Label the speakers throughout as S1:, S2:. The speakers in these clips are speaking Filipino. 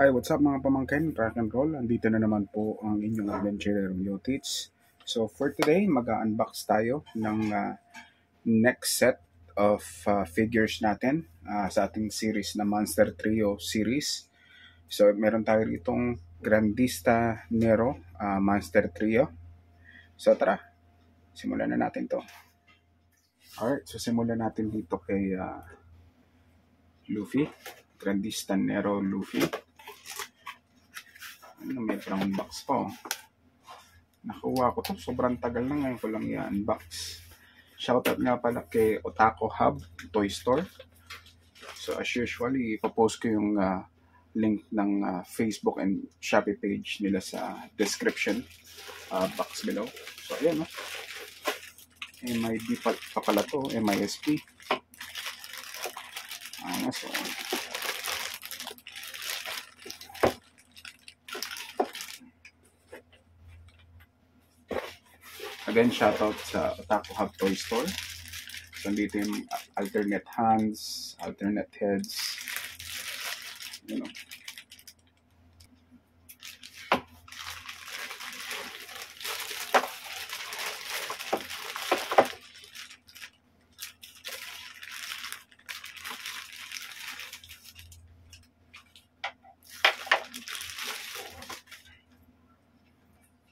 S1: Hi, what's up mga pamangkin, rock and roll. Andito na naman po ang inyong adventurer Yotits. So for today, mag-unbox tayo ng next set of figures natin sa ating series na Monster Trio series. So meron tayo itong Grandista Nero Monster Trio. So tara, simulan na natin to. Alright, so simulan natin dito kay Luffy. Grandista Nero Luffy. May brown box pa. Nakuha ko to. Sobrang tagal na, ngayon ko lang i-unbox. Shoutout nga pala kay Otaku Hub Toy Store. So as usual, ipopost ko yung link ng Facebook and Shopee page nila sa description box below. So ayan, no? MIB pa pala to. MISP. So again, shoutout sa Otaku Hub Toy Store. So, dito yung alternate hands, alternate heads. You know.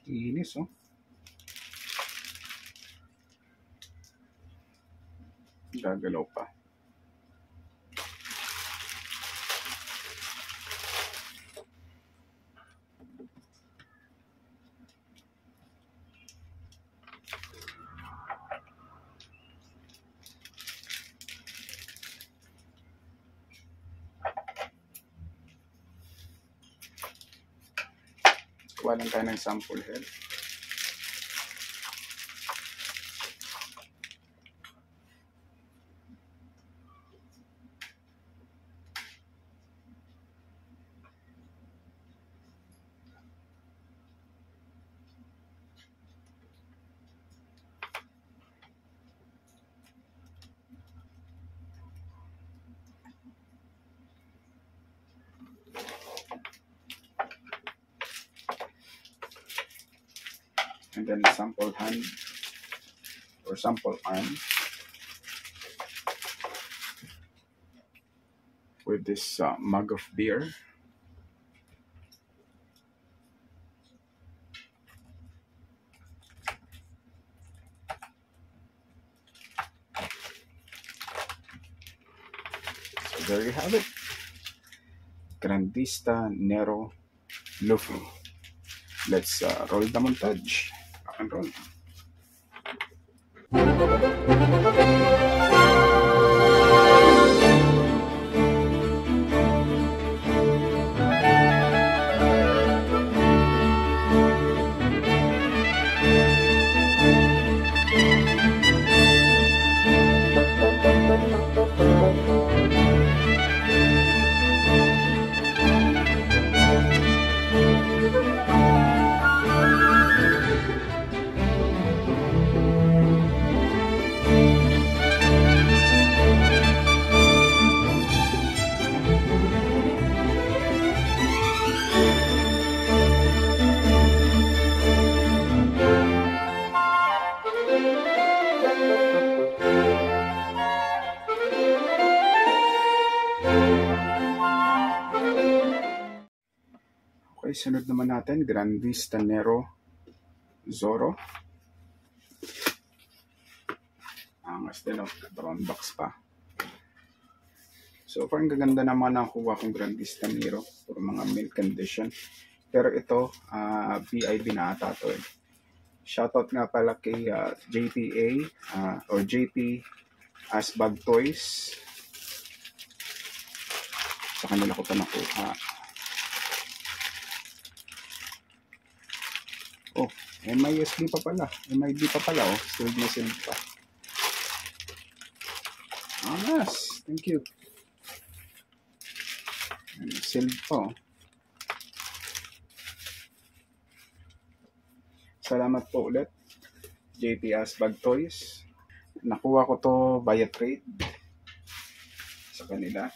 S1: Inis, oh. Gagalaw pa. Kuha lang tayo ng sample head. And then sample hand or sample arm with this mug of beer. So there you have it. Grandista Nero Luffy. Let's roll the montage. Rock and roll. Okay, sunod naman natin, Grandista Nero Zoro. Angas din, brown box pa. So, parang gaganda naman ang kuha kong Grandista Nero for mga milk condition. Pero ito, BIB na ata to. Shoutout nga pala kay JPA or JP Asbag Toys. Sa kanila ko pa nakuha. Oh, MISB pa pala. MIB pa pala, oh. Sealed na sealed pa. Yes, thank you. Sealed pa, oh. Salamat po ulit, JP Asbag Toys. Nakuha ko to via trade sa kanila.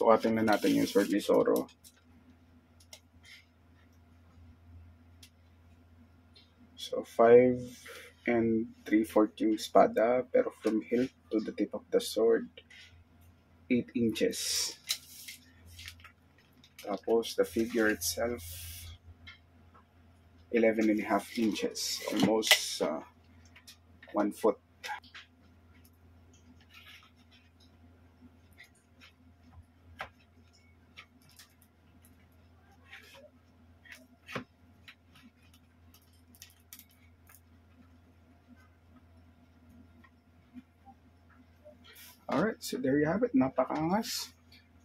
S1: sukatin na natin yung sword ni Zoro. So 5 and 3/4 yung espada, pero from hilt to the tip of the sword 8 inches. Tapos the figure itself 11.5 inches, almost 1 foot. Alright, so there you have it. Napakaangas.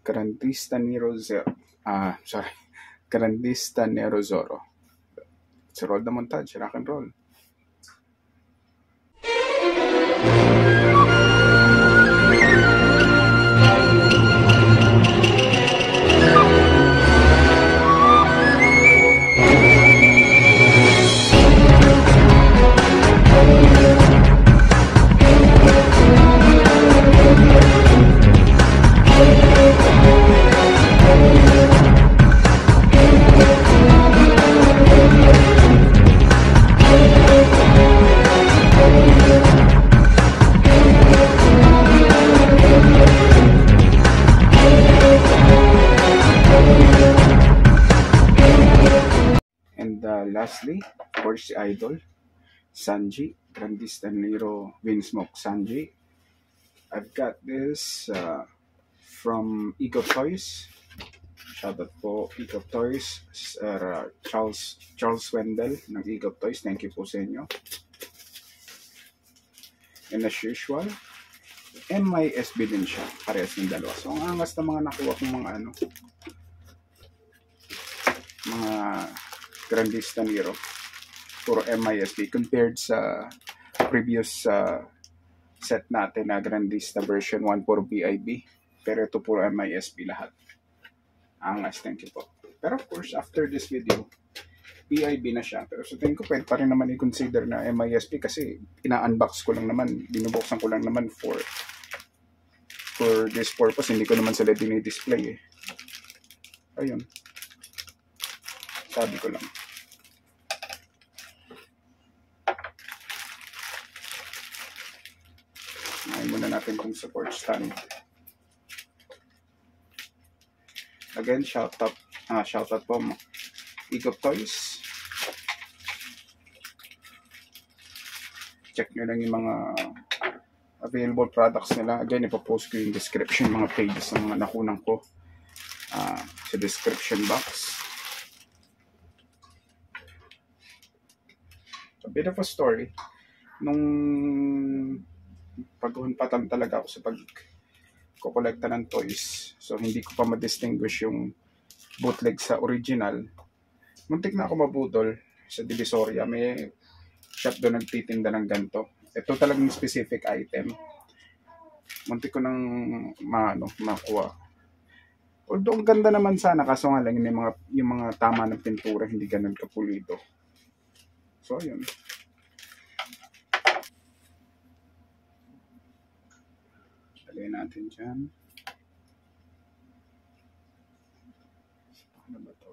S1: Grandista Nero Zero. Grandista Nero Zoro. It's a roll the montage. Rock and roll. Lastly, of course, si Idol, Sanji, Grandista Nero Windsmoke Sanji. I've got this from Ego Toys. Shoutout po, Ego Toys. Charles Wendell ng Ego Toys. Thank you po sa inyo. And as usual, MISB din siya. Parehas ng dalawa. So, ang angas na mga nakuha kong mga mga Grandista Nero, puro MISB compared sa previous set natin na Grandista version 1 puro BIB, pero ito puro MISB lahat. Angas, thank you po. Pero of course, after this video, BIB na siya, pero sa tingin ko pwede pa rin naman i-consider na MISB kasi ina-unbox ko lang naman, binubuksan ko lang naman for this purpose. Hindi ko naman sila dinidisplay eh. Ayun, sabi ko lang. Ngayon muna natin itong support stand. Again, shoutout po Ego Toys. Check nyo lang yung mga available products nila. Again, ipopost ko yung description, mga pages ng mga nakunan ko sa description box. A bit of a story. Nung paghunpatan talaga ako sa pag-kolekta ng toys, so hindi ko pa ma-distinguish yung bootleg sa original. Muntik na ako mabudol sa Divisoria. May shop doon nagtitinda ng ganito. Ito talagang specific item. Muntik ko nang makuha. Although ang ganda naman sana, kaso nga lang yung mga tama ng pintura hindi ganun kapulido. So yun. Lagay natin dyan. Ano ba to?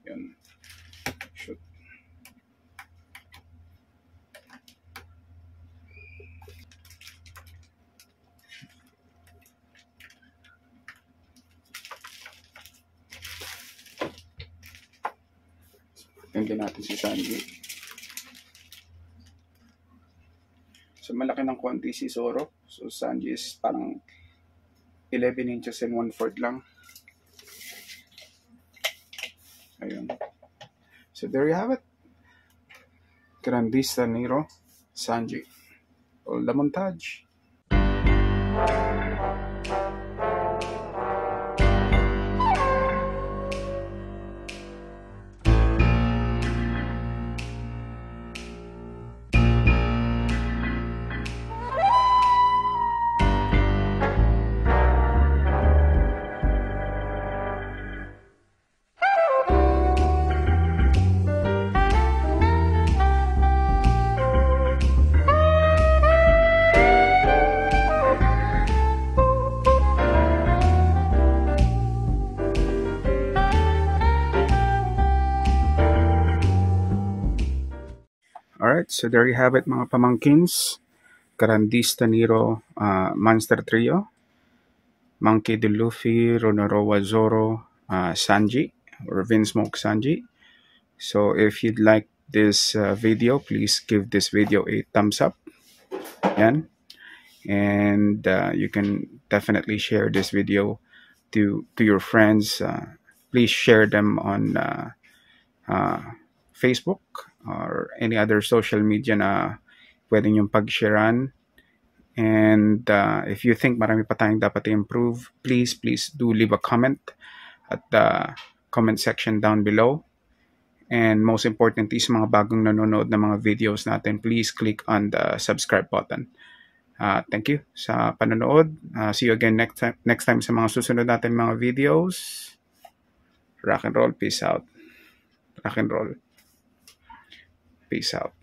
S1: Yun. Shoot. Tingnan natin si Sanji. So, malaki ng konti si Zoro. So, Sanji is parang 11 inches and 1/4 lang. Ayun. So, there you have it. Grandista Nero Sanji. All the montage. Alright, so there you have it mga pamangkins. Grandista Nero, Monster Trio, Monkey D. Luffy, Ronoroa Zoro, Sanji, or Vinsmoke Sanji. So if you'd like this video, please give this video a thumbs up. Yan. And you can definitely share this video to your friends. Please share them on Facebook or any other social media na pwede nyong pag-sharean. And if you think marami pa tayong dapat i-improve, please do leave a comment at the comment section down below. And most importantly, sa mga bagong nanonood ng mga videos natin, please click on the subscribe button. Thank you sa panonood. See you again next time sa mga susunod natin mga videos. Rock and roll. Peace out. Rock and roll. Peace out.